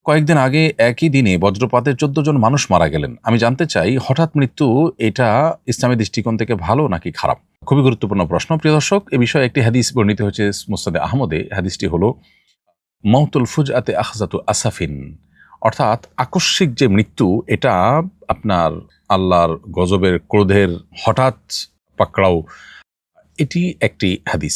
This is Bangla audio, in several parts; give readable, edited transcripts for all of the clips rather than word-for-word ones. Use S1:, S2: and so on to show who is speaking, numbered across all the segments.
S1: কয়েকদিন আগে একই দিনে বজ্রপাতে 14 জন মানুষ মারা গেলেন। আমি জানতে চাই হঠাৎ মৃত্যু এটা ইসলামী দৃষ্টিকোণ থেকে ভালো নাকি খারাপ? খুবই গুরুত্বপূর্ণ প্রশ্ন। প্রিয় দর্শক, এ বিষয়ে একটি হাদিস বর্ণিত হয়েছে মুসনাদে আহমদে। হাদিসটি হলো মাউতুল ফুজআতে আখযাতু আসাফিন, অর্থাৎ আকস্মিক যে মৃত্যু এটা আপনার আল্লাহর গজবের ক্রোধের হঠাৎ পাকড়াও, এটি একটি হাদিস।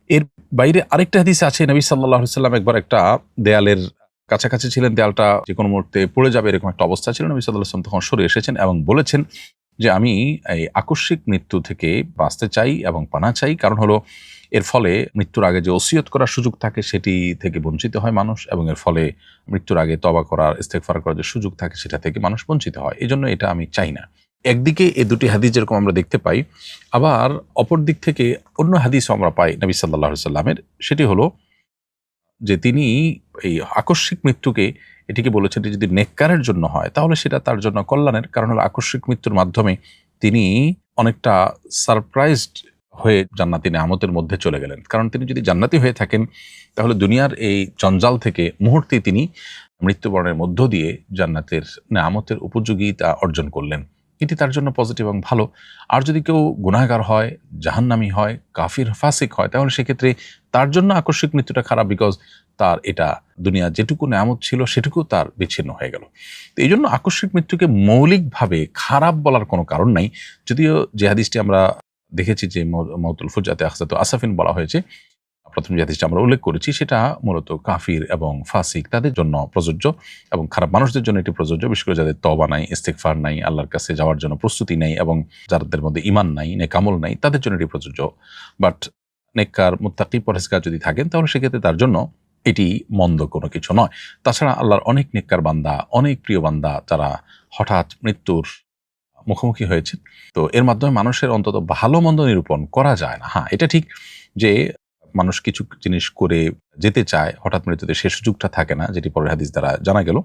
S1: এর বাইরে আরেকটা হাদিস আছে, নবী সাল্লাল্লাহু আলাইহি সাল্লাম একবার একটা দেয়ালের কাছাকাছি ছিলেন, দেয়ালটা যে কোনো মুহূর্তে পড়ে যাবে এরকম একটা অবস্থা ছিল। নবী সাল্লাল্লাহু আলাইহি সাল্লাম তখন সরে এসেছেন এবং বলেছেন যে আমি এই আকস্মিক মৃত্যু থেকে বাঁচতে চাই এবং পানা চাই। কারণ হলো এর ফলে মৃত্যুর আগে যে ওসিয়ত করার সুযোগ থাকে সেটি থেকে বঞ্চিত হয় মানুষ, এবং এর ফলে মৃত্যুর আগে তওবা করার, ইস্তেগফার করার যে সুযোগ থাকে সেটা থেকে মানুষ বঞ্চিত হয়। এজন্য এটা আমি চাই না। একদিকে এই দুটি হাদিস যেরকম আমরা দেখতে পাই, আবার অপর দিক থেকে অন্য হাদিসও আমরা পাই নবী সাল্লাল্লাহু আলাইহি সাল্লামের। সেটি হলো যে তিনি এই আকস্মিক মৃত্যুকে এটিকে বলেছেন যে যদি নেককারের জন্য হয় তাহলে সেটা তার জন্য কল্যাণের। কারণ হলো আকস্মিক মৃত্যুর মাধ্যমে তিনি অনেকটা সারপ্রাইজড হয়ে জান্নাতি নেয়ামতের মধ্যে চলে গেলেন। কারণ তিনি যদি জান্নাতি হয়ে থাকেন তাহলে দুনিয়ার এই জঞ্জাল থেকে মুহূর্তেই তিনি মৃত্যুবরণের মধ্য দিয়ে জান্নাতের নেয়ামতের উপযোগিতা অর্জন করলেন। এটি তার জন্য পজিটিভ এবং ভালো। আর যদি কেউ গুনাহগার হয়, জাহান্নামী হয়, কাফির ফাসিক হয়, তাহলে সেক্ষেত্রে তার জন্য আকস্মিক মৃত্যুটা খারাপ, বিকজ তার এটা দুনিয়া যেটুকু নেয়ামত ছিল সেটুকু তার বিচ্ছিন্ন হয়ে গেল। তো এই জন্য আকস্মিক মৃত্যুকে মৌলিকভাবে খারাপ বলার কোনো কারণ নাই। যদিও যে হাদিসটি আমরা দেখেছি যে মাউতুল ফুজআতে আখযাতু আসাফিন বলা হয়েছে, প্রথম যে হাদিসটা আমরা উল্লেখ করেছি সেটা মূলত কাফির এবং ফাসিক তাদের জন্য প্রযোজ্য, এবং খারাপ মানুষদের জন্য এটি প্রযোজ্য, বিশেষ করে যাদের তওবা নাই, ইস্তেগফার নাই, আল্লাহর কাছে যাওয়ার জন্য প্রস্তুতি নেই, এবং যাদের মধ্যে ঈমান নাই, নেকামল নাই, তাদের জন্য এটি প্রযোজ্য। বাট নেককার, মুত্তাকি, পরহেজগার যদি থাকেন তাহলে সেক্ষেত্রে তার জন্য এটি মন্দ কোনো কিছু নয়। তাছাড়া আল্লাহর অনেক নেককার বান্দা, অনেক প্রিয় বান্দা যারা হঠাৎ মৃত্যুর মুখোমুখি হয়েছে, তো এর মাধ্যমে মানুষের অন্তত ভালো মন্দ নিরূপণ করা যায় না। হ্যাঁ, এটা ঠিক যে মানুষ কিছু জিনিস করে যেতে চায়, হঠাৎ মৃত্যুতে সে সুযোগটা থাকে না, যেটি পরের হাদিস দ্বারা জানা গেল।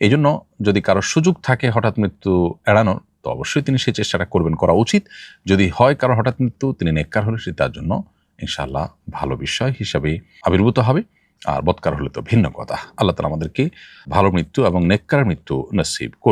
S1: এই জন্য যদি কারো সুযোগ থাকে হঠাৎ মৃত্যু এড়ানোর, তো অবশ্যই তিনি সেই চেষ্টাটা করবেন, করা উচিত। যদি হয় কারো হঠাৎ মৃত্যু, তিনি নেককার হলে সেটি তার জন্য ইনশাআল্লাহ ভালো বিষয় হিসাবে আবির্ভূত হবে। আর বদকার হলে তো ভিন্ন কথা। আল্লাহ তাআলা আমাদেরকে ভালো মৃত্যু এবং নেককার মৃত্যু নসিব করুন।